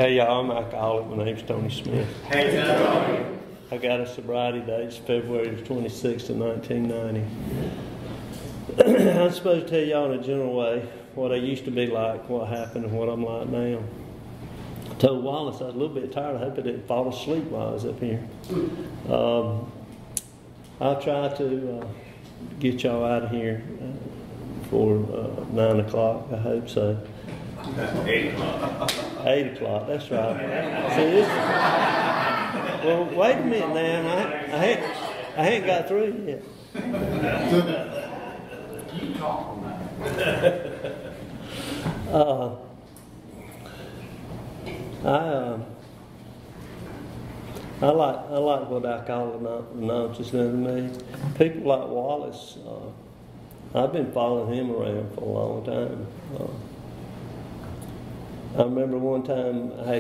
Hey y'all, I'm alcoholic. My name's Tony Smith. Hey Tony. I got a sobriety date. It's February 26th of 1990. I'm supposed to tell y'all in a general way what I used to be like, what happened, and what I'm like now. I told Wallace I was a little bit tired. I hope I didn't fall asleep while I was up here. I'll try to get y'all out of here for 9 o'clock. I hope so. 8 o'clock. 8 o'clock, that's right. See, this, well, wait a minute now. I ain't got through yet. You talk on that. I like what Alcoholics Anonymous has done to me. People like Wallace, I've been following him around for a long time. I remember one time I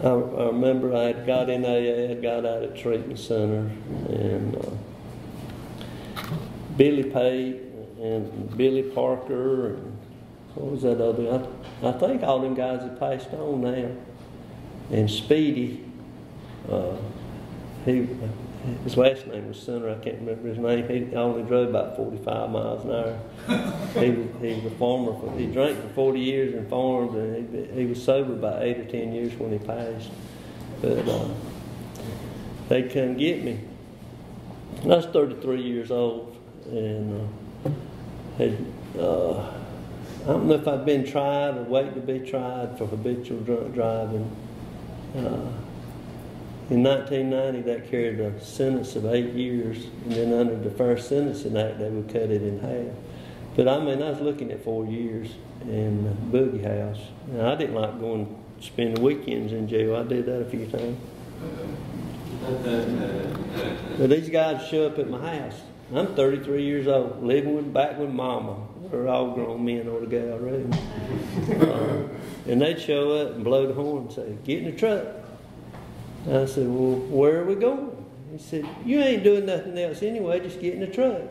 remember I had got in AA, I had got out at treatment center, and Billy Pate and Billy Parker and what was that other? I think all them guys have passed on now. And Speedy, his last name was Center. I can't remember his name. He only drove about 45 miles an hour. He was a farmer. He drank for 40 years and farmed, and he was sober about 8 or 10 years when he passed. But they couldn't get me. I was 33 years old, and I don't know if I'd been tried or waiting to be tried for habitual drunk driving. In 1990, that carried a sentence of 8 years, and then under the First Sentencing Act, they would cut it in half. But I mean, I was looking at 4 years in the boogie house. And I didn't like going to spend weekends in jail. I did that a few times. But these guys show up at my house. I'm 33 years old, living back with Mama. We're all grown men or the gal already. And they'd show up and blow the horn and say, "Get in the truck." I said, "Well, where are we going?" He said, "You ain't doing nothing else anyway, just get in the truck."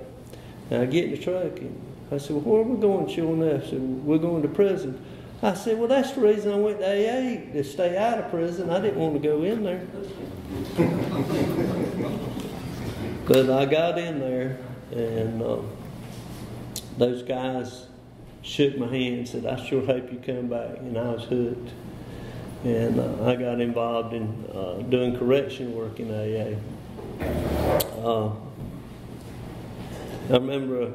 And I get in the truck, and I said, "Well, where are we going?" Sure enough, I said, "We're going to prison." I said, "Well, that's the reason I went to AA, to stay out of prison. I didn't want to go in there." But I got in there, and those guys shook my hand and said, "I sure hope you come back." And I was hooked. And I got involved in doing correction work in AA. I remember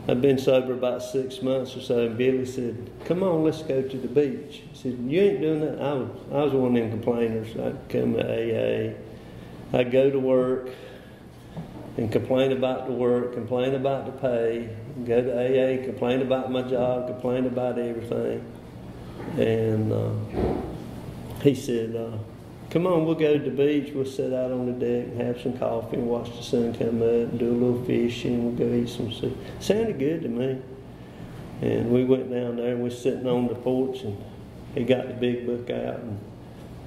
I'd been sober about 6 months or so, and Billy said, "Come on, let's go to the beach." He said, "You ain't doing that." I was one of them complainers. I'd come to AA. I'd go to work and complain about the work, complain about the pay, go to AA, complain about my job, complain about everything. And he said, "Come on, we'll go to the beach. We'll sit out on the deck and have some coffee and watch the sun come up and do a little fishing. We'll go eat some soup." Sounded good to me. And we went down there and we were sitting on the porch, and he got the big book out, and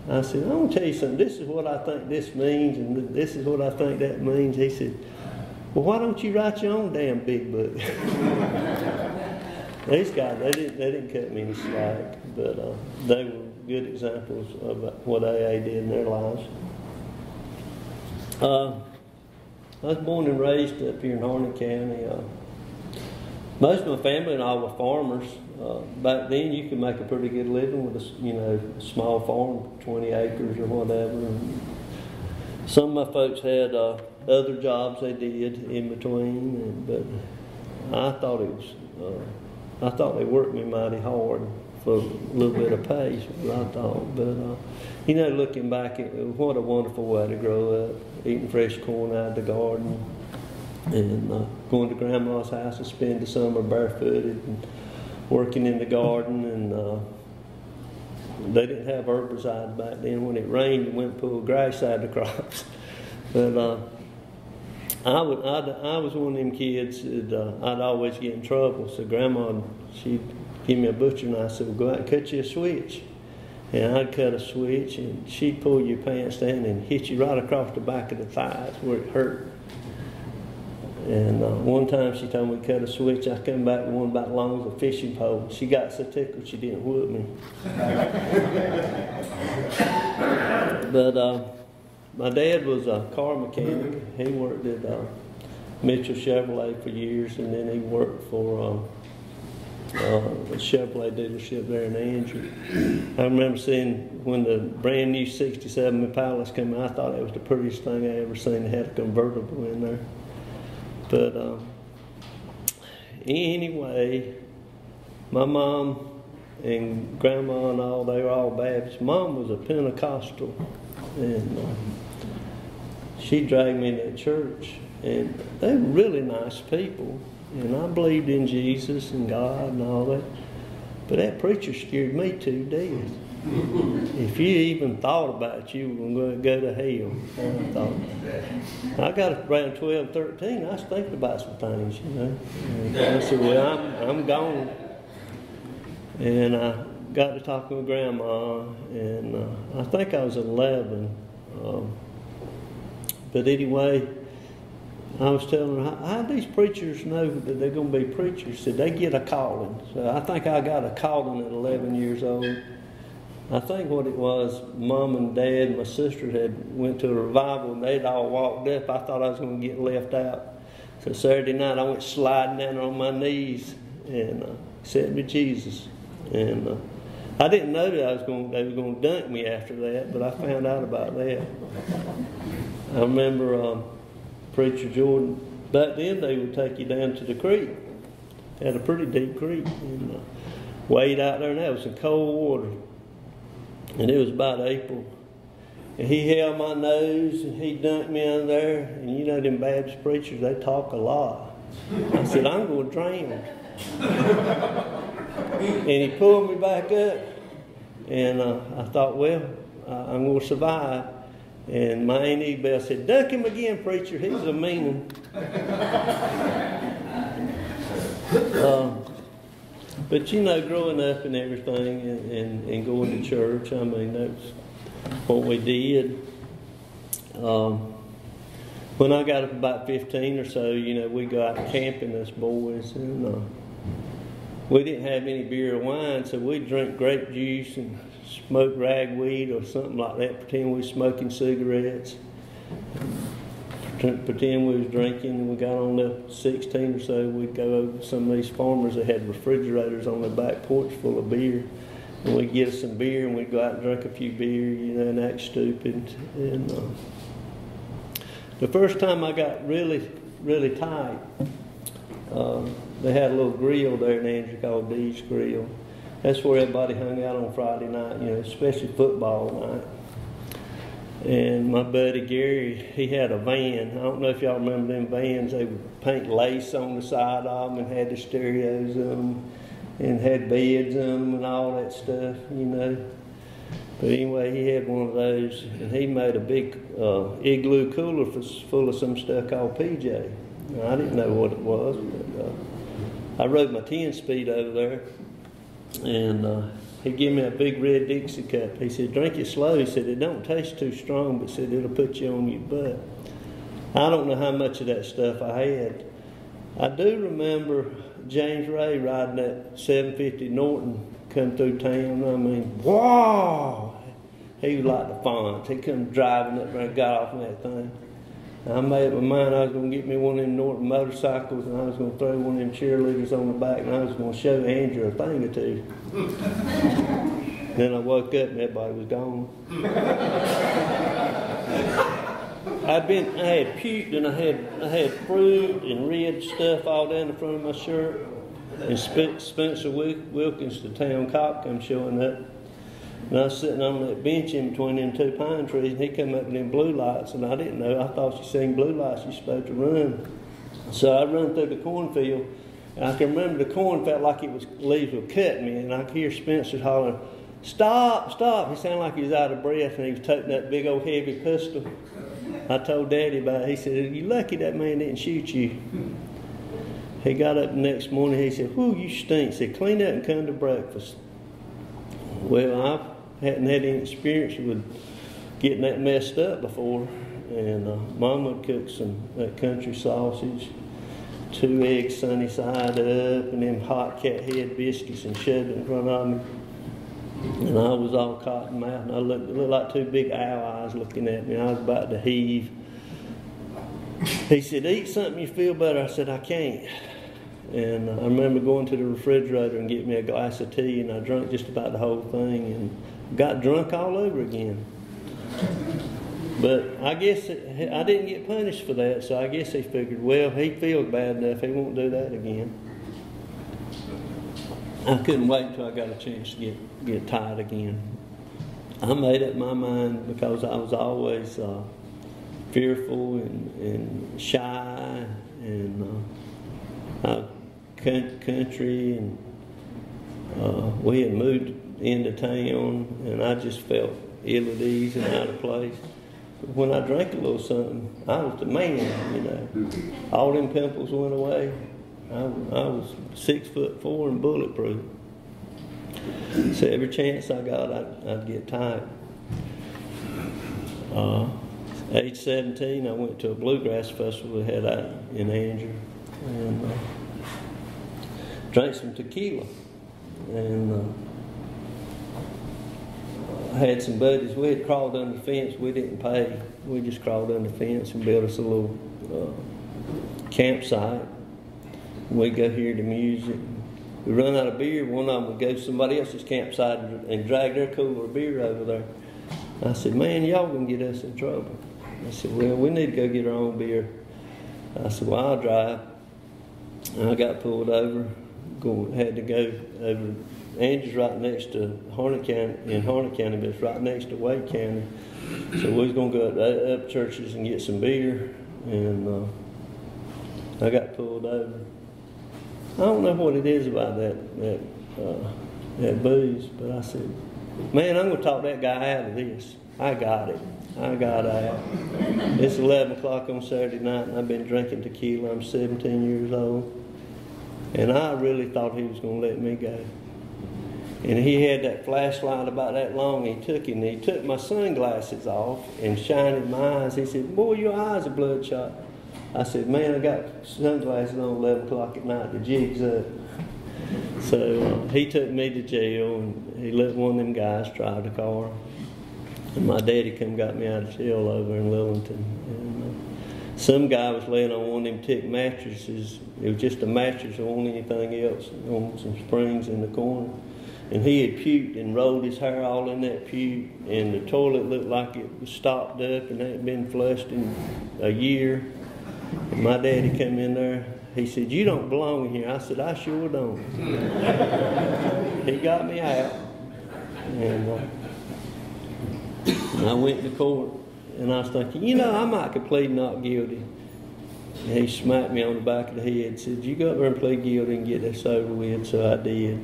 I said, "I'm going to tell you something. This is what I think this means, and this is what I think that means." He said, "Well, why don't you write your own damn big book?" These guys, they didn't cut me any slack, but they were good examples of what AA did in their lives. I was born and raised up here in Harney County. Most of my family and all were farmers. Back then, you could make a pretty good living with a small farm, 20 acres or whatever. And some of my folks had other jobs they did in between, but I thought I thought they worked me mighty hard for a little bit of pay, is what I thought. But, looking back, what a wonderful way to grow up, eating fresh corn out of the garden, and going to Grandma's house and spend the summer barefooted and working in the garden. And they didn't have herbicides back then. When it rained, you went and pulled grass out of the crops. But I was one of them kids that I'd always get in trouble. So Grandma, she'd give me a butcher knife. Said, "Well, go out and cut you a switch." And I'd cut a switch, and she'd pull your pants down and hit you right across the back of the thighs where it hurt. And one time she told me to cut a switch. I come back with one about as long as a fishing pole. She got so tickled she didn't whoop me. But my dad was a car mechanic. He worked at Mitchell Chevrolet for years, and then he worked for a Chevrolet dealership there in Angier. I remember seeing when the brand new 67 Impalas came out, I thought it was the prettiest thing I ever seen. They had a convertible in there. But anyway, my mom and grandma and all, they were all Baptist. Mom was a Pentecostal, and she dragged me to that church. And they were really nice people, and I believed in Jesus and God and all that. But that preacher scared me to death. If you even thought about it, you were going to go to hell. I got around 12, 13, I was thinking about some things, you know. And I said, well, I'm gone. And I got to talking with Grandma, and I think I was 11. But anyway, I was telling her, how do these preachers know that they're going to be preachers? She said, they get a calling. So I think I got a calling at 11 years old. I think what it was, Mom and Dad and my sister had went to a revival, and they'd all walked up. I thought I was going to get left out. So Saturday night, I went sliding down on my knees and said to Jesus. And I didn't know that they were going to dunk me after that, but I found out about that. I remember Preacher Jordan, back then they would take you down to the creek. Had a pretty deep creek, and wade out there, and that was some cold water. And it was about April. And he held my nose, and he dunked me under there. And you know them Baptist preachers, they talk a lot. I said, I'm going to drown. And he pulled me back up. And I thought, well, I'm going to survive. And my Aunt Ebel said, dunk him again, preacher. He's a mean one. But you know, growing up and everything and going to church, I mean, that's what we did. When I got up about 15 or so, you know, we go out camping as boys, and we didn't have any beer or wine, so we'd drink grape juice and smoke ragweed or something like that, pretend we was smoking cigarettes. Pretend we was drinking, and we got on to 16 or so, we'd go over to some of these farmers that had refrigerators on their back porch full of beer. And we'd get us some beer, and we'd go out and drink a few beer, you know, and act stupid. And the first time I got really, really tight, they had a little grill there in Angier called Dee's Grill. That's where everybody hung out on Friday night, you know, especially football night. And my buddy Gary, he had a van. I don't know if y'all remember them vans. They would paint lace on the side of them and had the stereos on them and had beds on them and all that stuff, you know. But anyway, he had one of those, and he made a big igloo cooler full of some stuff called PJ. Now, I didn't know what it was, but I rode my 10-speed over there, and he gave me a big red Dixie cup. He said, drink it slow. He said, it don't taste too strong, but said it'll put you on your butt. I don't know how much of that stuff I had. I do remember James Ray riding that 750 Norton come through town. I mean, wow! He was like the Fonz. He come driving up there and got off on that thing. I made up my mind I was going to get me one of them Norton motorcycles, and I was going to throw one of them cheerleaders on the back, and I was going to show Angier a thing or two. Then I woke up and everybody was gone. I had puked, and I had fruit and red stuff all down the front of my shirt. And Spencer Wilkins, the town cop, come showing up. And I was sitting on that bench in between them two pine trees, and he come up with them blue lights, and I didn't know. I thought you seen blue lights, you're supposed to run. So I run through the cornfield, and I can remember the corn felt like leaves were cutting me, and I could hear Spencer hollering, stop, stop. He sounded like he was out of breath, and he was toting that big old heavy pistol. I told Daddy about it. He said, you're lucky that man didn't shoot you. He got up the next morning, he said, whoo, you stink. He said, clean up and come to breakfast. Well, I hadn't had any experience with getting that messed up before, and Mom would cook some country sausage. 2 eggs sunny side up and them hot cat head biscuits and shoved it in front of me. And I was all cotton mouthed, and I looked like 2 big owl eyes looking at me. I was about to heave. He said, "Eat something, you feel better." I said, "I can't." And I remember going to the refrigerator and getting me a glass of tea, and I drank just about the whole thing and got drunk all over again. But I guess I didn't get punished for that, so I guess he figured, well, he feels bad enough, he won't do that again. I couldn't wait until I got a chance to get tired again. I made up my mind because I was always fearful and shy and country, and we had moved into town, and I just felt ill at ease and out of place. But when I drank a little something, I was the man, you know. All them pimples went away. I was 6'4" and bulletproof. So every chance I got, I'd get tired. Age 17, I went to a bluegrass festival we had out in Angier, and drank some tequila. And I had some buddies. We had crawled under the fence. We didn't pay. We just crawled under the fence and built us a little campsite. We'd go hear the music. We run out of beer. One of them would go to somebody else's campsite and drag their cooler of beer over there. I said, "Man, y'all gonna get us in trouble." I said, "Well, we need to go get our own beer." I said, "Well, I'll drive." And I got pulled over. Had to go over. Angier's right next to Harnett County, but it's right next to Wake County. So we was gonna go up churches and get some beer, and I got pulled over. I don't know what it is about that booze, but I said, "Man, I'm gonna talk that guy out of this." I got it. I got out. It's 11 o'clock on Saturday night, and I've been drinking tequila. I'm 17 years old, and I really thought he was gonna let me go. And he had that flashlight about that long. He took my sunglasses off and shined in my eyes. He said, "Boy, your eyes are bloodshot." I said, "Man, I got sunglasses on 11 o'clock at night. The jig's up." So he took me to jail, and he let one of them guys drive the car. And my daddy come got me out of jail over in Lillington. And some guy was laying on one of them thick mattresses. It was just a mattress, there wasn't anything else, on some springs in the corner. And he had puked and rolled his hair all in that puke, and the toilet looked like it was stopped up and hadn't been flushed in a year. And my daddy came in there. He said, "You don't belong in here." I said, "I sure don't." He got me out, and I went to court, and I was thinking, I might could plead not guilty. And he smacked me on the back of the head and said, "You go up there and plead guilty and get this over with." So I did.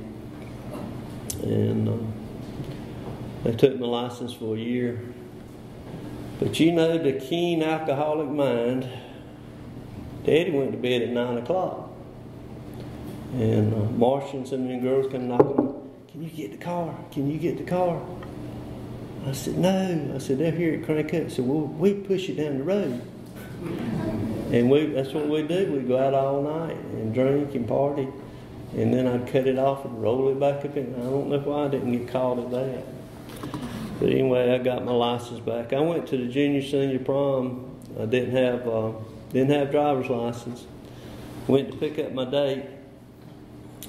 And they took my license for a year. But the keen alcoholic mind, Daddy went to bed at 9 o'clock. And Marcia and some of them girls come knocking, "Can you get the car? Can you get the car?" I said, "No." I said, "They'll hear it crank up." I said, "Well, we push it down the road." And that's what we do. We go out all night and drink and party. And then I'd cut it off and roll it back up in. I don't know why I didn't get caught at that. But anyway, I got my license back. I went to the junior senior prom. I didn't have driver's license. Went to pick up my date.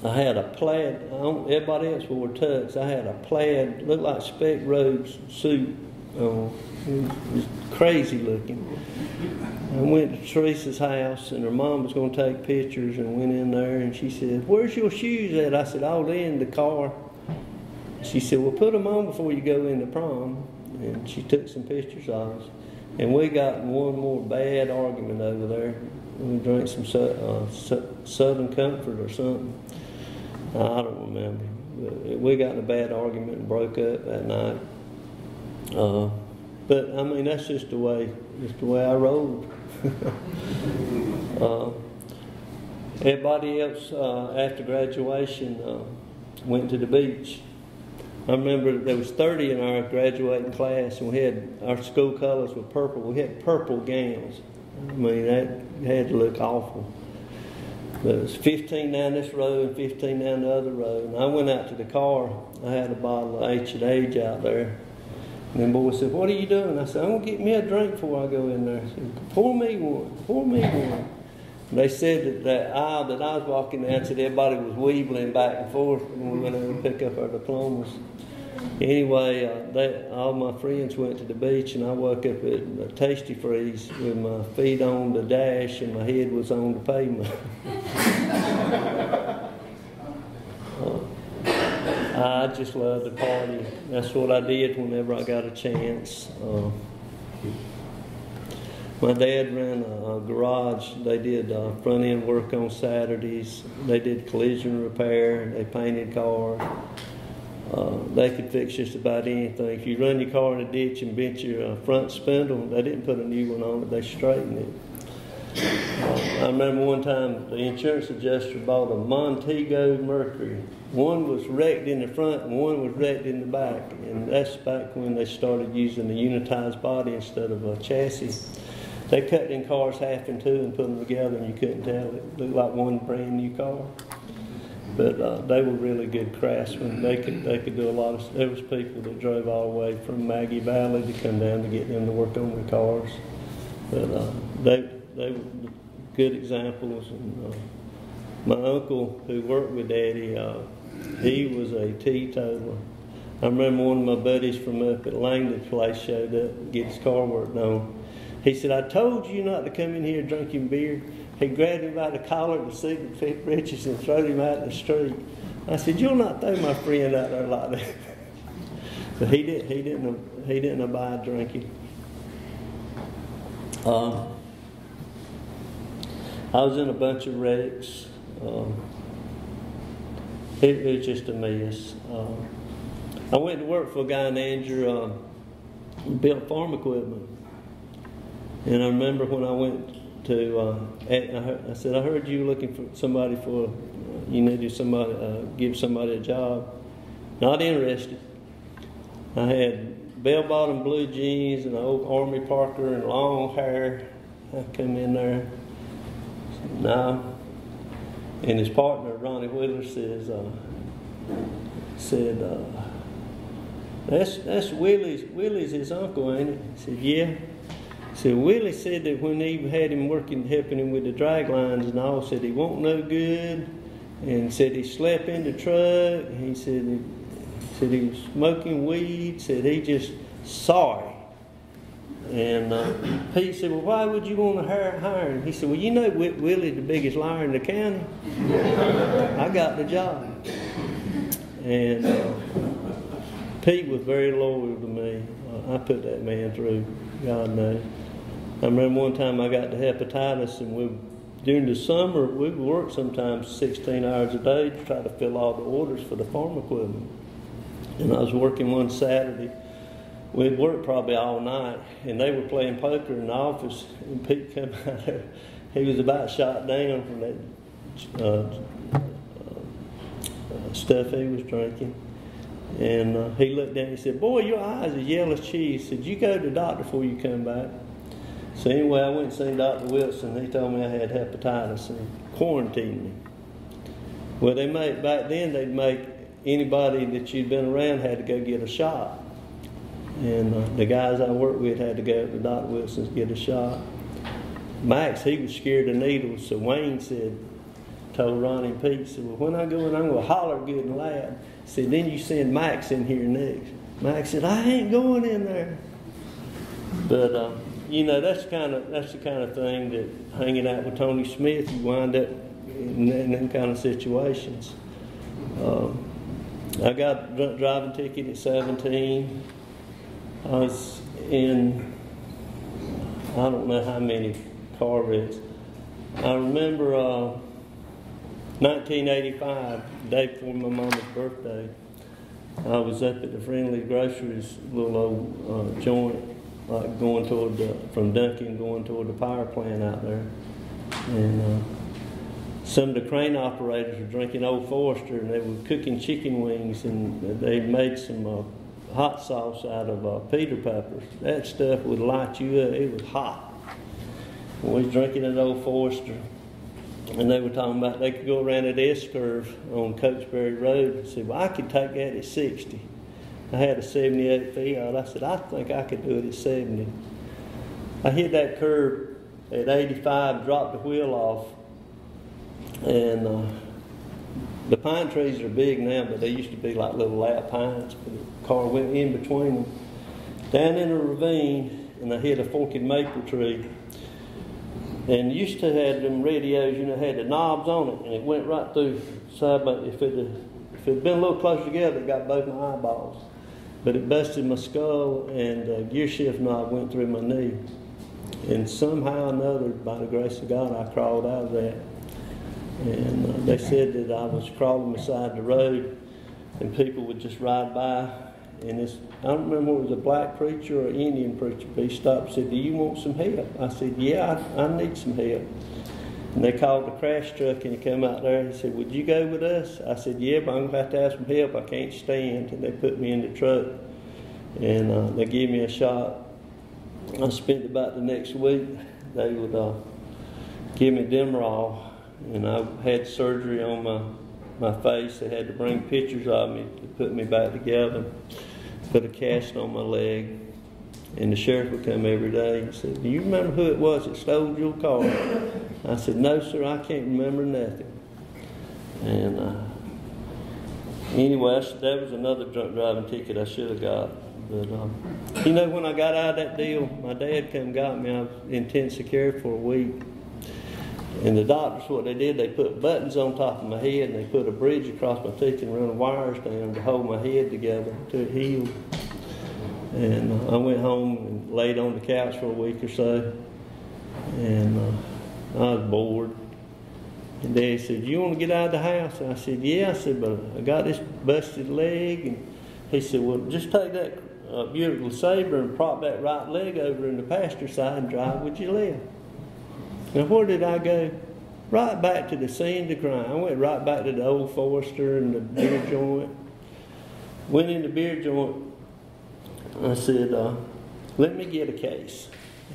I had a plaid. Everybody else wore tux. I had a plaid, looked like Speck Rhodes suit. It was crazy looking. I went to Teresa's house, and her mom was going to take pictures, and went in there, and she said, "Where's your shoes at?" I said, "Oh, they're in the car." She said, "Well, put them on before you go into prom." And she took some pictures of us. And we got in one more bad argument over there. We drank some Southern Comfort or something. I don't remember. We got in a bad argument and broke up that night. But I mean, that's just the way I rolled. Everybody else after graduation went to the beach. I remember there was 30 in our graduating class, and we had our school colors were purple. We had purple gowns. I mean, that had to look awful. But it was 15 down this road and 15 down the other road. And I went out to the car. I had a bottle of H&H out there. And then boy said, "What are you doing?" I said, "I'm going to get me a drink before I go in there." I said, "Pour me one, pour me one." And they said that that aisle that I was walking down, said everybody was weebling back and forth when we went over to pick up our diplomas. Anyway, all my friends went to the beach, and I woke up at Tasty Freeze with my feet on the dash and my head was on the pavement. I just love to party. That's what I did whenever I got a chance. My dad ran a garage. They did front end work on Saturdays. They did collision repair. They painted cars. They could fix just about anything. If you run your car in a ditch and bent your front spindle, they didn't put a new one on it. They straightened it. I remember one time the insurance adjuster bought a Montego Mercury. One was wrecked in the front and one was wrecked in the back. And that's back when they started using the unitized body instead of a chassis. They cut them cars half in two and put them together, and you couldn't tell. It looked like one brand new car. But they were really good craftsmen. They could do a lot of. There was people that drove all the way from Maggie Valley to come down to get them to work on their cars. But they were good examples. And, my uncle who worked with Daddy, he was a teetotaler. I remember one of my buddies from up at Langdon's place showed up to get his car worked on. He said, "I told you not to come in here drinking beer." He grabbed him by the collar to see the fit britches and threw him out in the street. I said, "You'll not throw my friend out there like that." But he didn't abide drinking. I was in a bunch of wrecks. It was just a mess. I went to work for a guy in Angier who built farm equipment. And I remember when I went to, I said, "I heard you were looking for somebody you needed somebody, give somebody a job." Not interested. I had bell-bottom blue jeans and an old Army Parker and long hair. I come in there. No. And his partner, Ronnie Wheeler, said, "That's Willie's his uncle, ain't it?" He said, "Yeah." So Willie said that when he had him helping him with the drag lines and all, said he wasn't no good, and said he slept in the truck. He said he was smoking weed. Said he just sorry. And Pete said, "Well, why would you want to hire him?" He said, "Well, you know Willie's the biggest liar in the county. I got the job." And Pete was very loyal to me. I put that man through, God knows. I remember one time I got the hepatitis, and during the summer we would work sometimes 16 hours a day to try to fill all the orders for the farm equipment. And I was working one Saturday. We'd worked probably all night, and they were playing poker in the office, and Pete came out there. He was about shot down from that stuff he was drinking. And he looked down and he said, "Boy, your eyes are yellow as cheese." He said, "You go to the doctor before you come back." So anyway, I went and seen Dr. Wilson. He told me I had hepatitis and quarantined me. Well, back then they'd make anybody that you'd been around had to go get a shot. And the guys I worked with had to go to Dr. Wilson's to get a shot. Max, he was scared of needles, so Wayne told Ronnie and Pete, said, "Well, when I go in, I'm going to holler good and loud." He said, "Then you send Max in here next." Max said, "I ain't going in there." But that's the kind of thing that hanging out with Tony Smith, you wind up in them kind of situations. I got a drunk driving ticket at 17. I was in, I don't know how many car wrecks. I remember 1985, the day before my mama's birthday, I was up at the Friendly Groceries, little old joint, like going from Duncan going toward the power plant out there. And some of the crane operators were drinking Old Forester, and they were cooking chicken wings, and they made some hot sauce out of Peter peppers. That stuff would light you up. It was hot. We was drinking that Old Forester. And they were talking about they could go around that S-curve on Cokesbury Road. I said, well, I could take that at 60. I had a 78 Fiat. I said, I think I could do it at 70. I hit that curve at 85, dropped the wheel off, and the pine trees are big now, but they used to be like little lap pines. But the car went in between them, down in a ravine, and I hit a forked maple tree. And used to have them radios, you know, had the knobs on it, and it went right through side. But if it had been a little closer together, it got both my eyeballs. But it busted my skull, and the gear shift knob went through my knee. And somehow or another, by the grace of God, I crawled out of that. And they said that I was crawling beside the road, and people would just ride by. And I don't remember if it was a black preacher or an Indian preacher, but he stopped and said, do you want some help? I said, yeah, I need some help. And they called the crash truck, and he came out there and he said, would you go with us? I said, yeah, but I'm going to have to have some help. I can't stand. And they put me in the truck, and they gave me a shot. I spent about the next week. They would give me Demerol, and I had surgery on my face. They had to bring pictures of me to put me back together, put a cast on my leg. And the sheriff would come every day and said, do you remember who it was that stole your car? I said, no, sir, I can't remember nothing. And anyway, that was another drunk driving ticket I should have got. But, you know, when I got out of that deal, my dad come and got me. I was in intensive care for a week. And the doctors, what they did, they put buttons on top of my head, and they put a bridge across my teeth and run wires down to hold my head together until it healed. And I went home and laid on the couch for a week or so, and I was bored. And Dad said, you want to get out of the house? And I said, yeah. I said, but I got this busted leg. And he said, well, just take that Buick LeSabre and prop that right leg over in the passenger side and drive with your left. Now, where did I go? Right back to the scene of the crime. I went right back to the old Forester and the beer joint. Went in the beer joint. I said, let me get a case.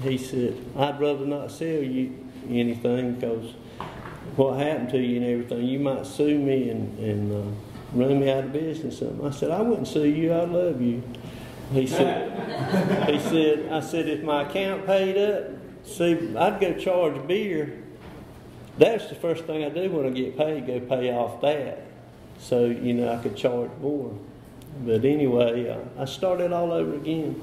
He said, I'd rather not sell you anything because what happened to you and everything, you might sue me and run me out of business. I said, I wouldn't sue you, I love you. He said, I said, if my account paid up, see, I'd go charge beer. That's the first thing I do when I get paid, go pay off that. So, you know, I could charge more. But anyway, I started all over again.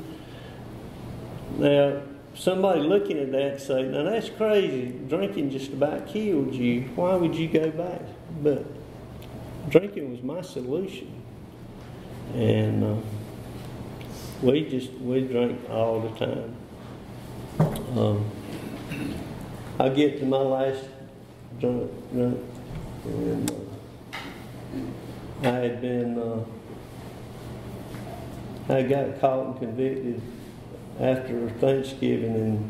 Now, somebody looking at that say, now that's crazy. Drinking just about killed you. Why would you go back? But drinking was my solution. And we drank all the time. I get to my last drunk, and I had been, I got caught and convicted after Thanksgiving in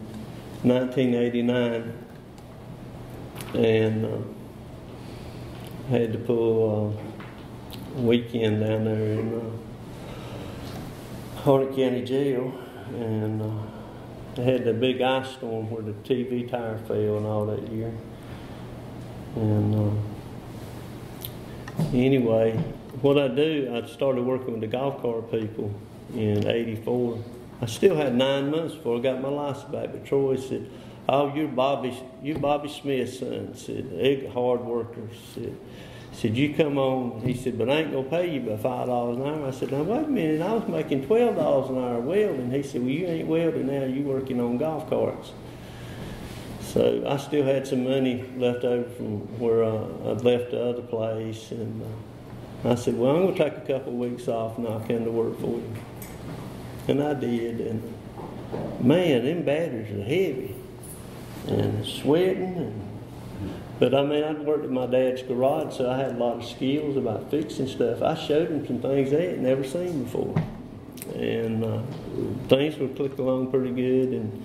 1989, and had to pull a weekend down there in Harnett County Jail, and they had the big ice storm where the TV tire fell and all that year. And anyway, what I do, I started working with the golf cart people in '84. I still had 9 months before I got my license back, but Troy said, oh, you're Bobby Smith's son. Said, they're hard workers. Said, you come on. He said, but I ain't going to pay you but $5 an hour. I said, now wait a minute, I was making $12 an hour welding. He said, well, you ain't welding now, you working on golf carts. So I still had some money left over from where I'd left the other place. And I said, well, I'm going to take a couple of weeks off and I'll come to work for you. And I did. And man, them batteries are heavy and sweating. But I mean, I'd worked at my dad's garage, so I had a lot of skills about fixing stuff. I showed him some things they had never seen before. And things would click along pretty good. And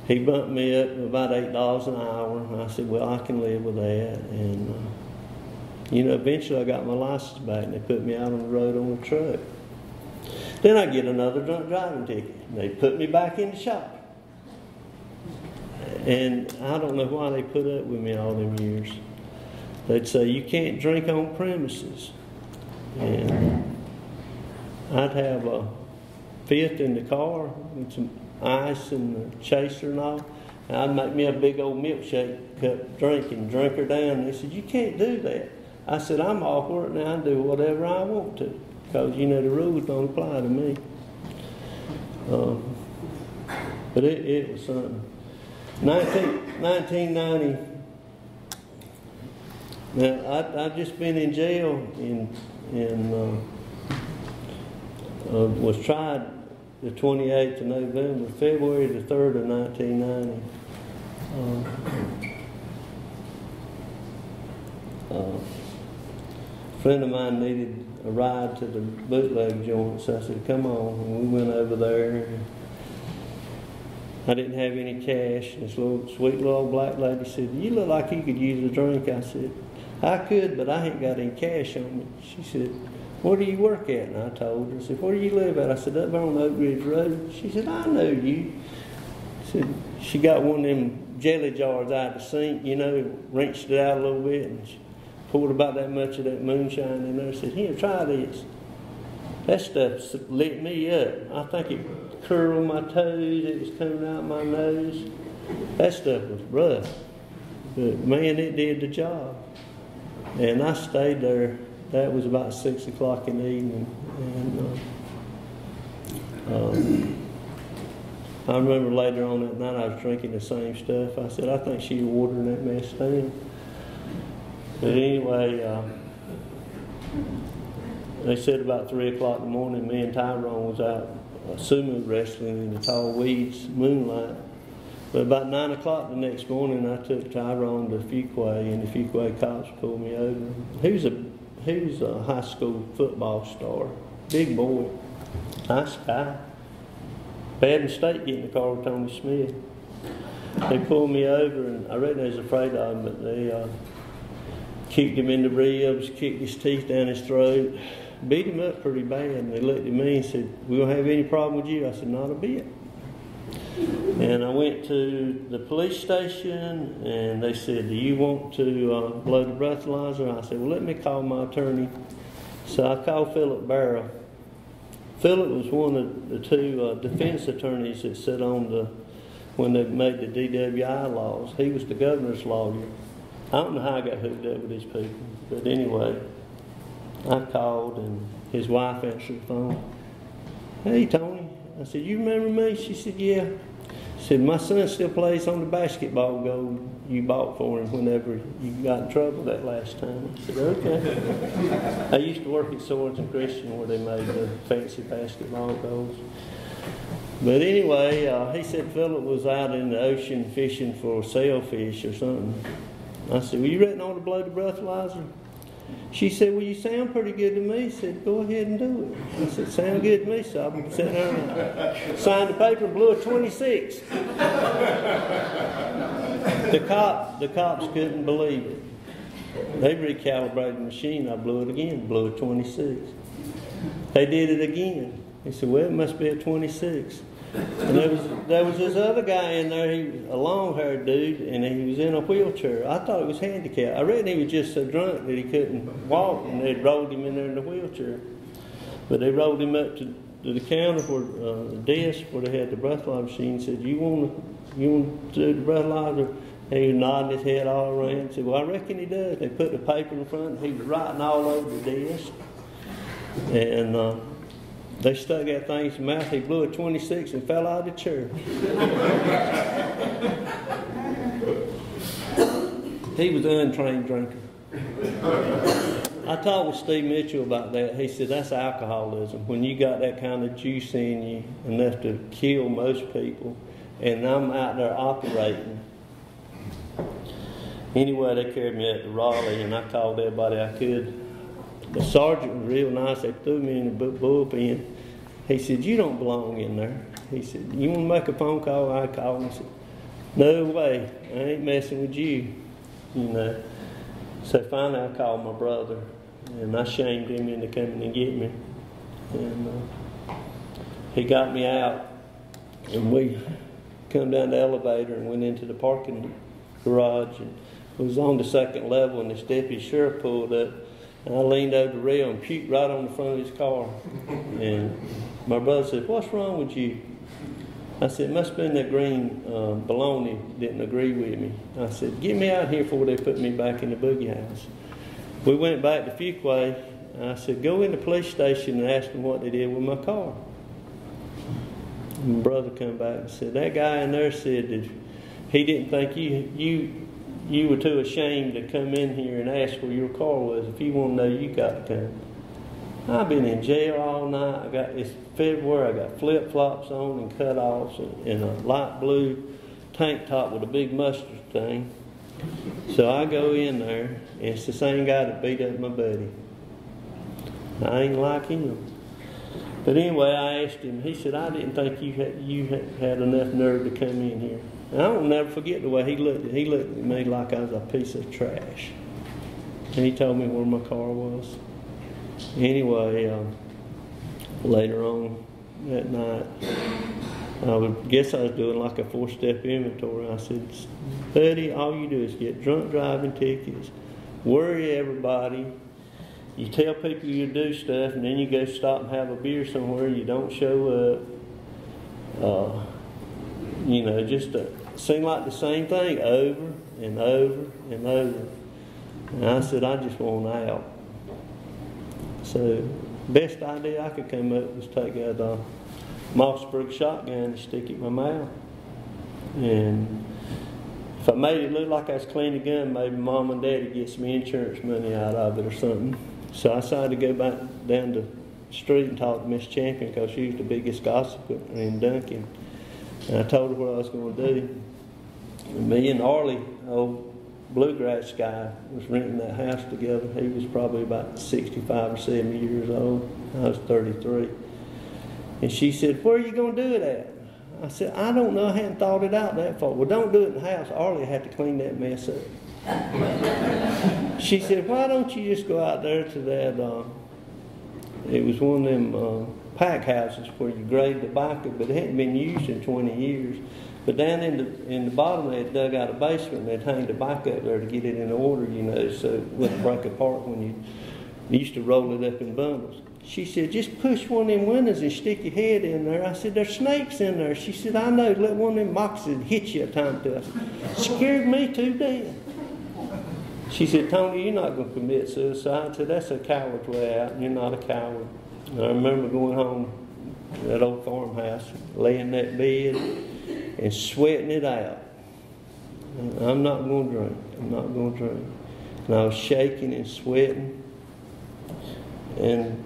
he bumped me up to about $8 an hour. And I said, well, I can live with that. And, you know, eventually I got my license back and they put me out on the road on a truck. Then I get another drunk driving ticket. And they put me back in the shop. And I don't know why they put up with me all them years. They'd say, you can't drink on premises. And I'd have a fifth in the car with some ice and the chaser and all. And I'd make me a big old milkshake cup, drink her down. And they said, you can't do that. I said, I'm off work now, I do whatever I want to. Because, you know, the rules don't apply to me. But it was something. 1990, now I'd just been in jail and was tried the 28th of November, February the 3rd of 1990. A friend of mine needed a ride to the bootleg joint, so I said, come on, and we went over there. I didn't have any cash. This sweet little old black lady said, you look like you could use a drink. I said, I could, but I ain't got any cash on me. She said, where do you work at? And I told her. I said, where do you live at? I said, up there on Oak Ridge Road. She said, I know you. She got one of them jelly jars out of the sink, you know, rinsed it out a little bit, and she poured about that much of that moonshine in there. Said, here, try this. That stuff lit me up. I think it curled my toes. It was coming out my nose. That stuff was rough. But man, it did the job. And I stayed there. That was about 6 o'clock in the evening. And I remember later on that night I was drinking the same stuff. I said, I think she watered that mess down. But anyway, they said about 3 o'clock in the morning, me and Tyrone was out sumo wrestling in the tall weeds, moonlight. But about 9 o'clock the next morning, I took Tyrone to Fuquay, and the Fuquay cops pulled me over. He was a high school football star, big boy, nice guy. Bad mistake getting in the car with Tony Smith. They pulled me over, and I reckon they was afraid of him, but they kicked him in the ribs, kicked his teeth down his throat, beat him up pretty bad. And they looked at me and said, we don't have any problem with you? I said, not a bit. And I went to the police station, and they said, do you want to blow the breathalyzer? I said, well, let me call my attorney. So I called Philip Barrow. Philip was one of the two defense attorneys that sat on when they made the DWI laws. He was the governor's lawyer. I don't know how I got hooked up with these people, but anyway, I called, and his wife answered the phone. Hey, Tony. I said, you remember me? She said, yeah. She said, my son still plays on the basketball goal you bought for him whenever you got in trouble that last time. I said, okay. I used to work at Swords and Christian where they made the fancy basketball goals. But anyway, he said Philip was out in the ocean fishing for sailfish or something. I said, well, you ready to blow the breathalyzer? She said, well, you sound pretty good to me. I said, go ahead and do it. I said, sound good to me. So I sat there and signed the paper and blew a 26. The cops couldn't believe it. They recalibrated the machine. I blew it again, blew a 26. They did it again. They said, well, it must be a 26. And there was this other guy in there, he was a long-haired dude, and he was in a wheelchair. I thought he was handicapped. I reckon he was just so drunk that he couldn't walk, and they'd rolled him in there in the wheelchair. But they rolled him up to the counter where the desk where they had the breathalyzer machine. Said, you want to do the breathalyzer? And he was nodding his head all around. Said, well, I reckon he does. They put the paper in front, and he was writing all over the desk. And they stuck that thing in his mouth. He blew a 26 and fell out of the chair. He was an untrained drinker. I talked with Steve Mitchell about that. He said that's alcoholism. When you got that kind of juice in you, enough to kill most people, and I'm out there operating. Anyway, they carried me up to Raleigh, and I called everybody I could. The sergeant was real nice. They threw me in the bullpen. He said, you don't belong in there. He said, you want to make a phone call? I called him. He said, no way. I ain't messing with you. You know. So finally I called my brother, and I shamed him into coming and get me. And he got me out, and come down the elevator and went into the parking garage, and it was on the second level, and this deputy sheriff pulled up, and I leaned over the rail and puked right on the front of his car. And my brother said, "What's wrong with you?" I said, "It must have been that green baloney didn't agree with me." I said, "Get me out here before they put me back in the boogie house." We went back to Fuquay, and I said, "Go in the police station and ask them what they did with my car." And my brother come back and said, "That guy in there said that he didn't think you were too ashamed to come in here and ask where your car was. If you want to know, you got to come." I've been in jail all night. It's February. I got flip-flops on and cutoffs and a light blue tank top with a big mustard thing. So I go in there, and it's the same guy that beat up my buddy. I ain't like him. But anyway, I asked him. He said, "I didn't think you had enough nerve to come in here." And I will never forget the way he looked at me like I was a piece of trash. And he told me where my car was. Anyway, later on that night, I guess I was doing like a 4-step inventory. I said, "Buddy, all you do is get drunk driving tickets, worry everybody. You tell people you do stuff, and then you go stop and have a beer somewhere. You don't show up. Just seem like the same thing over and over and over." And I said, "I just want out." So, best idea I could come up was take out a Mossberg shotgun and stick it in my mouth. And if I made it look like I was cleaning the gun, maybe Mom and Daddy get some insurance money out of it or something. So I decided to go back down the street and talk to Miss Champion, because she was the biggest gossiper in Duncan. And I told her what I was going to do. And me and Arlie, old bluegrass guy, was renting that house together. He was probably about 65 or 70 years old. I was 33. And she said, "Where are you going to do it at?" I said, "I don't know. I hadn't thought it out that far." "Well, don't do it in the house. Arlie had to clean that mess up." She said, "Why don't you just go out there to that," it was one of them pack houses where you grade the bike up, but it hadn't been used in 20 years. But down in the bottom, they had dug out a basement, and they'd hang the bike up there to get it in order, so it wouldn't break apart when you used to roll it up in bundles. She said, "Just push one of them windows and stick your head in there." I said, "There's snakes in there." She said, "I know. Let one of them moccasins hit you a time or two." I said, "Scared me to death." She said, "Tony, you're not going to commit suicide." I said, "That's a coward's way out, and you're not a coward." And I remember going home to that old farmhouse, laying in that bed, and sweating it out. "I'm not going to drink. I'm not going to drink." And I was shaking and sweating. And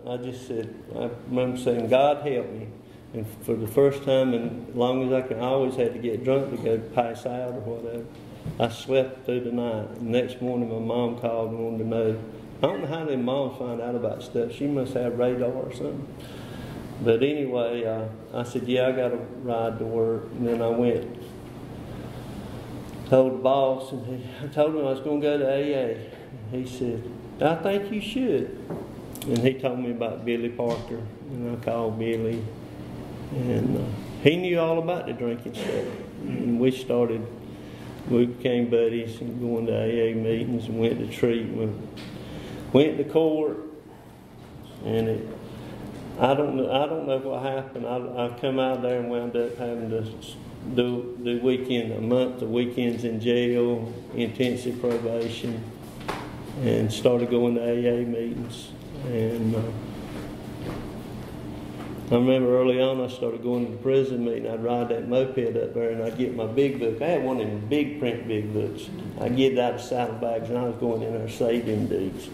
I just said, I remember saying, "God help me." And for the first time, and as long as I could, I always had to get drunk to go pass out or whatever. I slept through the night. The next morning, my mom called and wanted to know. I don't know how them moms find out about stuff. She must have radar or something. But anyway, I said, "Yeah, I got to ride to work." And then I went, told the boss, and I told him I was going to go to AA. He said, "I think you should." And he told me about Billy Parker, and I called Billy, and he knew all about the drinking stuff. And we became buddies and going to AA meetings and went to treatment, went to court, and I don't know what happened. I've come out there and wound up having to do a month of weekends in jail, intensive probation, and started going to AA meetings. And I remember early on I started going to the prison meeting. I'd ride that moped up there, and I'd get my big book. I had one of them big print big books. I'd get it out of saddlebags, and I was going in there to save them dudes.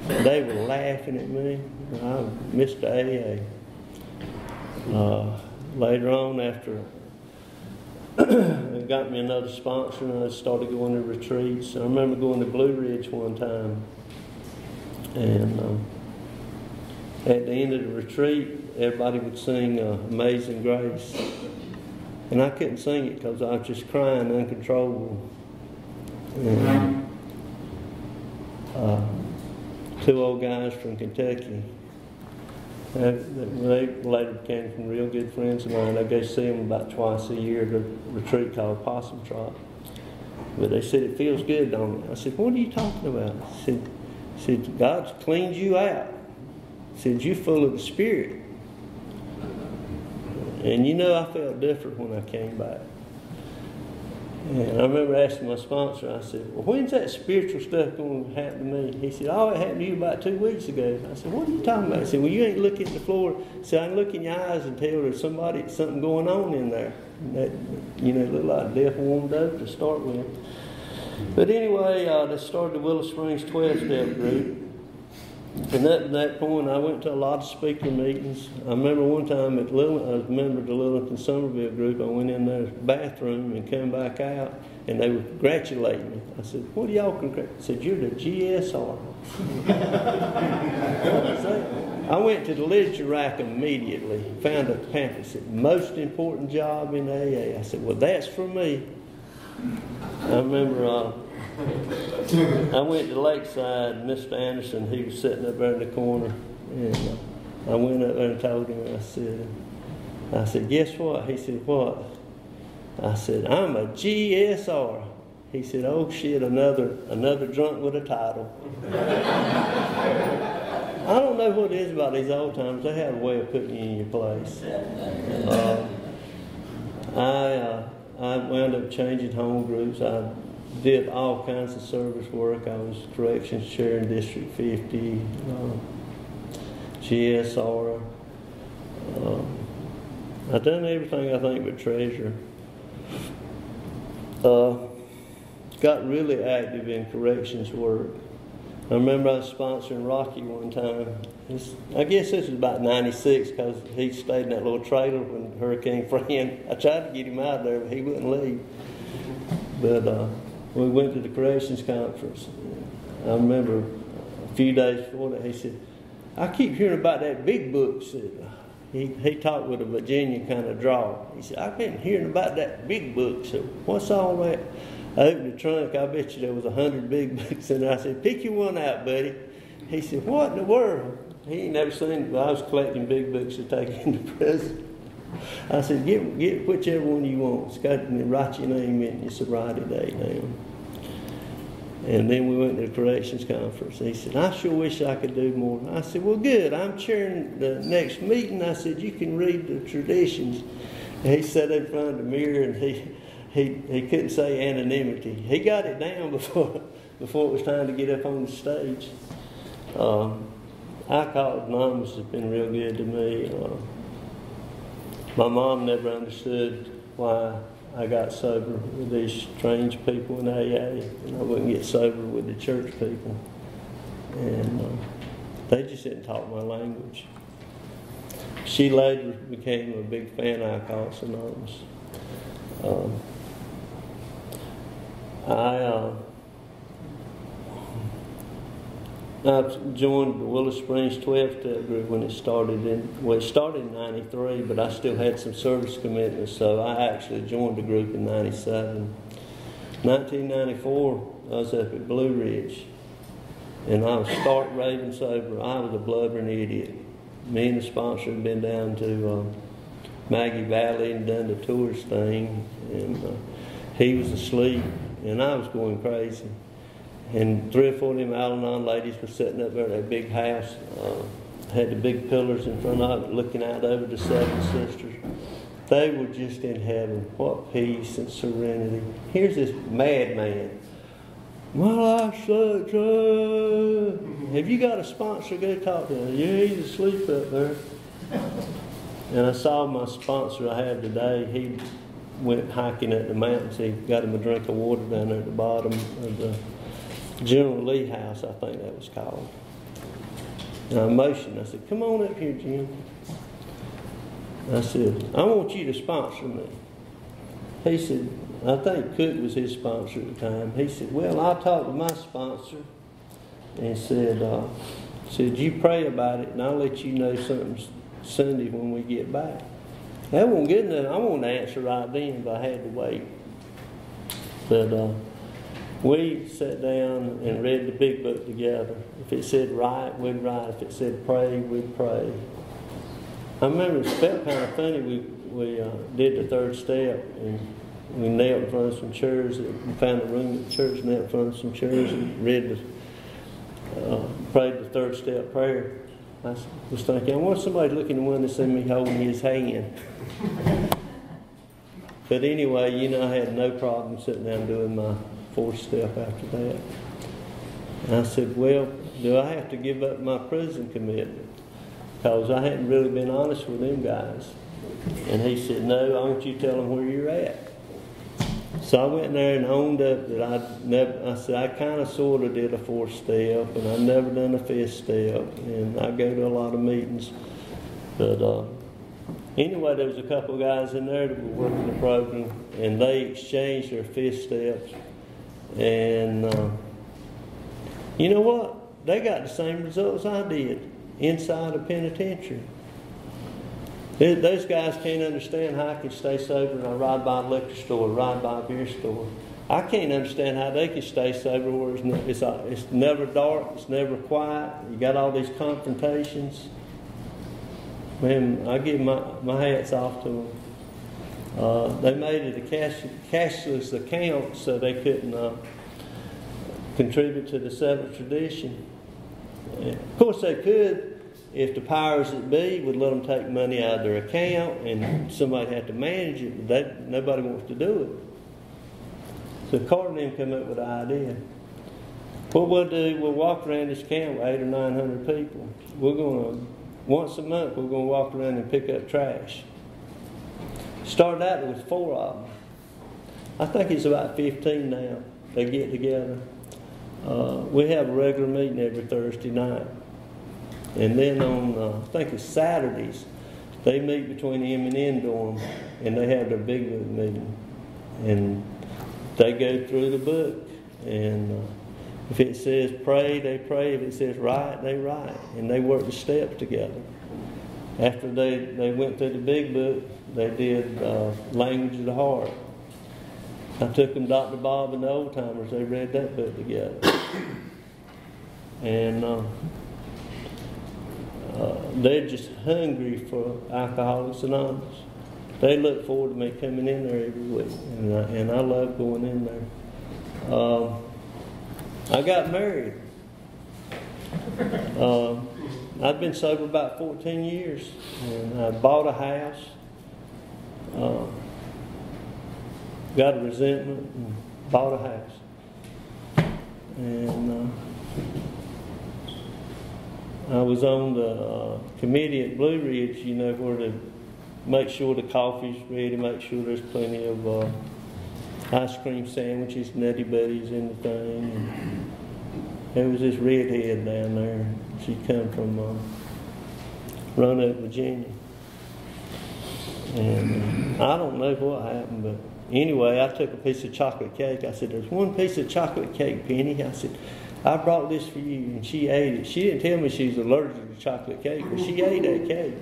They were laughing at me. I missed AA. Later on, after they got me another sponsor, and I started going to retreats. I remember going to Blue Ridge one time, and at the end of the retreat, everybody would sing Amazing Grace. And I couldn't sing it because I was just crying uncontrollable. And two old guys from Kentucky They later became some real good friends of mine. I go see them about twice a year at a retreat called Possum Trot. But they said, it feels good, don't it? I said, what are you talking about? I said, God's cleaned you out. He said, you're full of the Spirit. And you know, I felt different when I came back. And I remember asking my sponsor, I said, well, when's that spiritual stuff going to happen to me? He said, oh, it happened to you about 2 weeks ago. I said, what are you talking about? He said, well, you ain't looking at the floor. He said, I can look in your eyes and tell there's something going on in there. And that, you know, looked like death warmed up to start with. But anyway, they started the Willow Springs 12-step group. And at that point, I went to a lot of speaker meetings. I remember one time I was a member of the Lillington Somerville group. I went in their bathroom and came back out, and they were congratulating me. I said, what do y'all congratulate? I said, you're the GSR. I went to the literature rack immediately, found a pamphlet that said, most important job in AA. I said, well, that's for me. I remember I went to Lakeside, and Mr. Anderson, he was sitting up there in the corner, and I went up there and told him, I said, guess what? He said, what? I said, I'm a GSR. He said, oh shit, another drunk with a title. I don't know what it is about these old timers. They have a way of putting you in your place. I wound up changing home groups. I did all kinds of service work. I was corrections chair in District 50, GSR. I've done everything I think but treasurer. Got really active in corrections work. I remember I was sponsoring Rocky one time. I guess this was about 96 because he stayed in that little trailer when Hurricane Fran. I tried to get him out of there, but he wouldn't leave. But we went to the corrections conference. I remember a few days before that, he said, I keep hearing about that big book. He talked with a Virginia kind of drawl. He said, I've been hearing about that big book. So what's all that? I opened the trunk. I bet you there was 100 big books in there. I said, pick you one out, buddy. He said, what in the world? He ain't never seen it. Well, I was collecting big books to take into prison. I said, get whichever one you want. It's got to write your name in your sobriety date down. And then we went to the corrections conference. He said, I sure wish I could do more. I said, well, good. I'm chairing the next meeting. I said, you can read the traditions. And he sat in front of the mirror, and he couldn't say anonymity. He got it down before it was time to get up on the stage. Alcoholics Anonymous has been real good to me. My mom never understood why I got sober with these strange people in AA, and I wouldn't get sober with the church people. And they just didn't talk my language. She later became a big fan of Alcoholics Anonymous. I joined the Willow Springs 12-step group when it started. It started in 93, but I still had some service commitments, so I actually joined the group in 97. 1994, I was up at Blue Ridge, and I was stark raving sober. I was a blubbering idiot. Me and the sponsor had been down to Maggie Valley and done the tourist thing, and he was asleep, and I was going crazy. And 3 or 4 of them Al-Anon ladies were sitting up there in that big house, had the big pillars in front of it, looking out over the Seven Sisters. They were just in heaven. What peace and serenity. Here's this madman. Well, I said, have you got a sponsor? Go talk to him. Yeah, he's asleep up there. And I saw my sponsor I have today. He went hiking at the mountains. He got him a drink of water down there at the bottom of the General Lee House, I think that was called. And I motioned. I said, come on up here, Jim. I said, I want you to sponsor me. He said, I think Cook was his sponsor at the time. He said, well, I talked to my sponsor and said, you pray about it and I'll let you know something Sunday when we get back. That wasn't good enough. I wanted to answer right then, but I had to wait. But we sat down and read the big book together. If it said write, we'd write. If it said pray, we'd pray. I remember it felt kind of funny. We did the third step, and we knelt in front of some chairs. We found a room at the church, knelt in front of some chairs, and prayed the third step prayer. I was thinking, I want somebody looking in the window to see me holding his hand. But anyway, you know, I had no problem sitting down doing my fourth step after that. And I said, well, do I have to give up my prison commitment? Because I hadn't really been honest with them guys. And he said, no, I want you to tell them where you're at. So I went in there and owned up that I said, I kind of sort of did a fourth step, and I've never done a fifth step, and I go to a lot of meetings. But anyway, there was a couple of guys in there that were working the program, and they exchanged their fifth steps. And you know what? They got the same results I did inside a penitentiary. Those guys can't understand how I can stay sober and I ride by a liquor store, ride by a beer store. I can't understand how they can stay sober where it's never dark, it's never quiet. You got all these confrontations. Man, I give my hats off to them. They made it a cashless account so they couldn't contribute to the seventh tradition. And of course they could if the powers that be would let them take money out of their account and somebody had to manage it, but nobody wants to do it. So Carter and them come up with an idea. What we'll do, we'll walk around this camp with 800 or 900 people. We're going to, once a month, we're going to walk around and pick up trash. Started out with 4 of them. I think it's about 15 now. They get together. We have a regular meeting every Thursday night. And then on, I think it's Saturdays, they meet between the M&N dorm and they have their big book meeting. And they go through the book. And if it says pray, they pray. If it says write, they write. And they work the steps together. After they went through the big book, they did Language of the Heart. I took them Dr. Bob and the Old Timers. They read that book together. And they're just hungry for Alcoholics Anonymous. They look forward to me coming in there every week, and I love going in there. I got married. I've been sober about 14 years, and I bought a house. Got a resentment and bought a house. And I was on the committee at Blue Ridge, you know, where to make sure the coffee's ready, make sure there's plenty of ice cream sandwiches, Nutty Buddies in the thing. And there was this redhead down there. She'd come from Roanoke, Virginia. And I don't know what happened, but anyway, I took a piece of chocolate cake. I said, there's one piece of chocolate cake, Penny. I said, I brought this for you. And she ate it. She didn't tell me she was allergic to chocolate cake, but she ate that cake.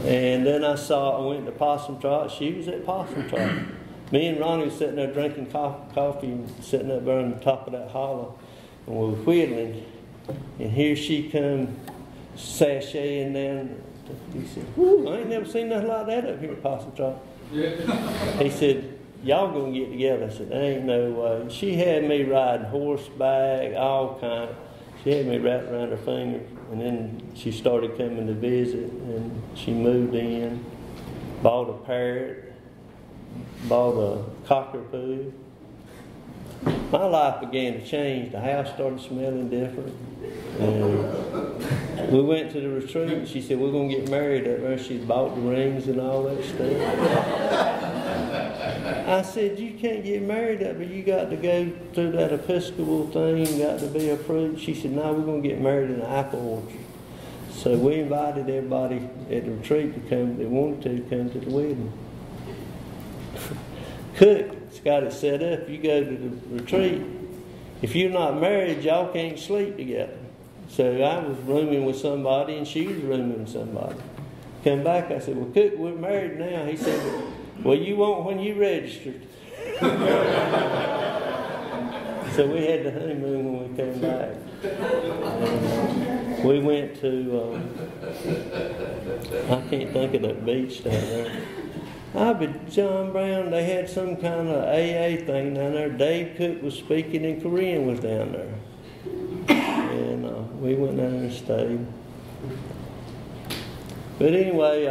And then I went to Possum Trot. She was at Possum Trot. Me and Ronnie was sitting there drinking coffee and sitting up there on the top of that hollow. And we were whittling. And here she come sashaying down. He said, I ain't never seen nothing like that up here at Possum Trot. He said, y'all gonna get together. I said, there ain't no way. She had me riding horseback, all kind. She had me wrapped around her finger. And then she started coming to visit, and she moved in, bought a parrot, bought a cockapoo. My life began to change. The house started smelling different. And we went to the retreat, and she said, we're going to get married up there. She bought the rings and all that stuff. I said, you can't get married up there. You got to go through that Episcopal thing, got to be approved. She said, no, we're going to get married in an apple orchard. So we invited everybody at the retreat to come, that wanted to come to the wedding. Cook's got it set up. You go to the retreat. If you're not married, y'all can't sleep together. So I was rooming with somebody, and she was rooming with somebody. Come back, I said, well, Cook, we're married now. He said, well, you won't when you registered. So we had the honeymoon when we came back. We went to, I can't think of that beach down there. But John Brown, they had some kind of AA thing down there. Dave Cook was speaking in Korean was down there. And we went down there and stayed. But anyway,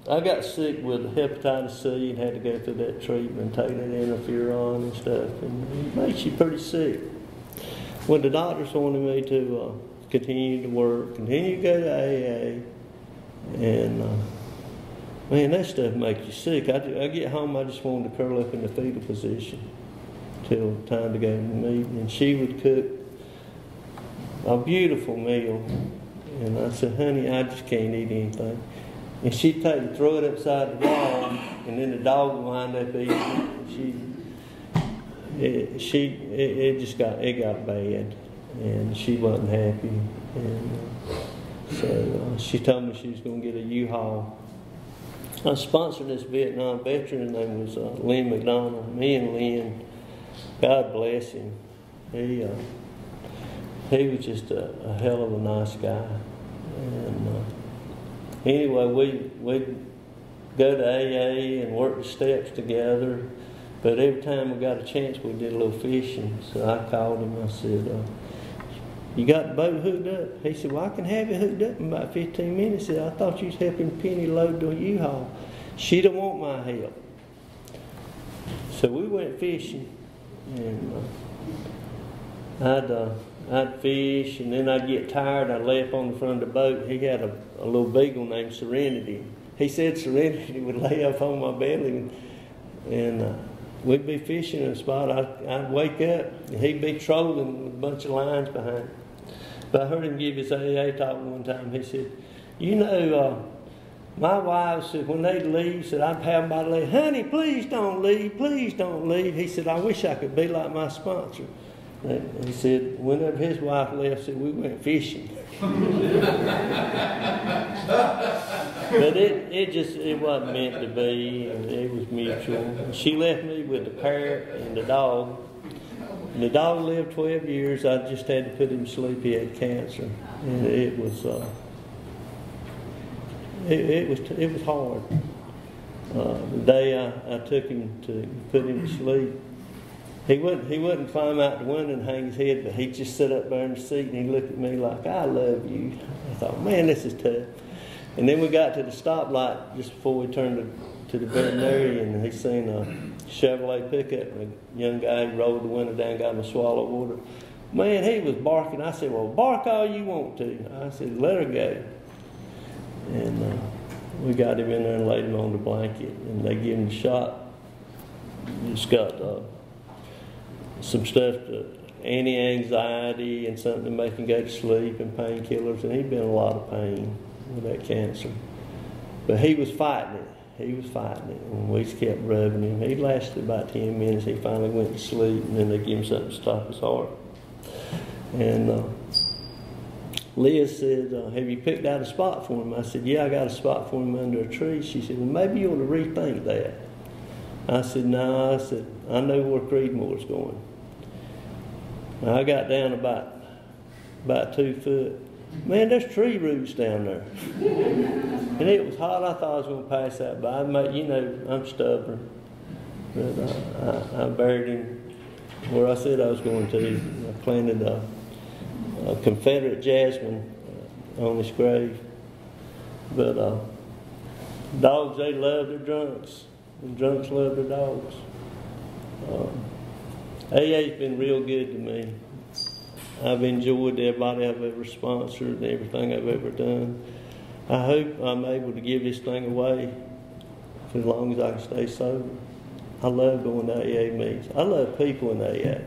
I got sick with hepatitis C and had to go through that treatment, taking that interferon and stuff. And it makes you pretty sick. Well, the doctors wanted me to continue to work, continue to go to AA. And man, that stuff makes you sick. I get home, I just wanted to curl up in the fetal position till time to go to the meeting. And she would cook a beautiful meal. And I said, honey, I just can't eat anything. And she'd throw it upside the wall, and then the dog would wind up eating it. It got bad, and she wasn't happy. And so she told me she was going to get a U-Haul. I sponsored this Vietnam veteran. His name was Lynn McDonald. Me and Lynn, God bless him. He was just a hell of a nice guy. And anyway, we'd go to AA and work the steps together. But every time we got a chance, we did a little fishing. So I called him. I said, you got the boat hooked up? He said, well, I can have it hooked up in about 15 minutes. He said, I thought you was helping Penny load the U-Haul. She don't want my help. So we went fishing. And I'd fish, and then I'd get tired. I'd lay up on the front of the boat. He had a little beagle named Serenity. He said Serenity would lay up on my belly, and we'd be fishing in a spot. I'd wake up, and he'd be trolling with a bunch of lines behind him. But I heard him give his AA talk one time. He said, you know, my wife said when they'd leave, said I'd have my leave. Honey, please don't leave. Please don't leave. He said, I wish I could be like my sponsor. And he said, whenever his wife left, said we went fishing. But it wasn't meant to be, and it was mutual. She left me with the parrot and the dog. And the dog lived 12 years. I just had to put him to sleep. He had cancer, and it was hard. The day I took him to put him to sleep, he wouldn't climb out the window and hang his head, but he'd just sit up there in the seat and he looked at me like, I love you. I thought, man, this is tough. And then we got to the stoplight just before we turned to the veterinary, and he seen a Chevrolet pickup, and a young guy rolled the window down, got him a swallow of water. Man, he was barking. I said, well, bark all you want to. I said, let her go. And we got him in there and laid him on the blanket, and they gave him a shot. Just got some stuff to anti-anxiety and something to make him go to sleep and painkillers, and he'd been in a lot of pain with that cancer. But he was fighting it. He was fighting it, and we just kept rubbing him. He lasted about 10 minutes. He finally went to sleep, and then they gave him something to stop his heart. And Liz said, have you picked out a spot for him? I said, yeah, I got a spot for him under a tree. She said, well, maybe you ought to rethink that. I said, no. I said, I know where Creedmoor's going. I got down about 2 foot. Man, there's tree roots down there. And it was hot. I thought I was going to pass out by. I'm stubborn. But I buried him where I said I was going to. I planted a Confederate jasmine on his grave. But dogs, they love their drunks. And drunks love their dogs. AA's been real good to me. I've enjoyed everybody I've ever sponsored and everything I've ever done. I hope I'm able to give this thing away for as long as I can stay sober. I love going to AA meetings. I love people in AA.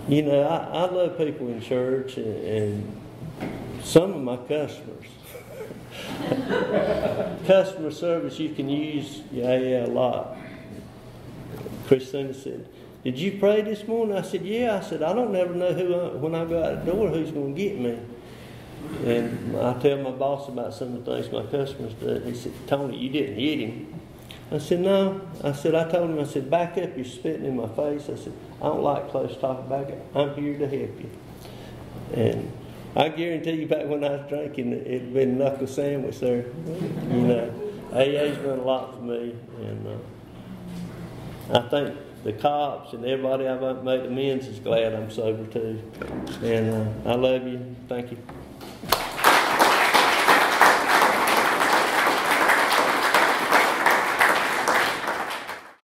You know, I love people in church and some of my customers. Customer service, you can use your AA a lot. Christina said, did you pray this morning? I said, yeah. I said, I don't never know when I go out the door who's going to get me. And I tell my boss about some of the things my customers do. He said, Tony, you didn't hit him. I said, no. I told him, I said, back up, you're spitting in my face. I said, I don't like close talk, back up. I'm here to help you. And I guarantee you back when I was drinking, it'd been knuckle sandwich there. You know, AA's done a lot for me, and I think the cops and everybody I've made amends is glad I'm sober too. And I love you. Thank you.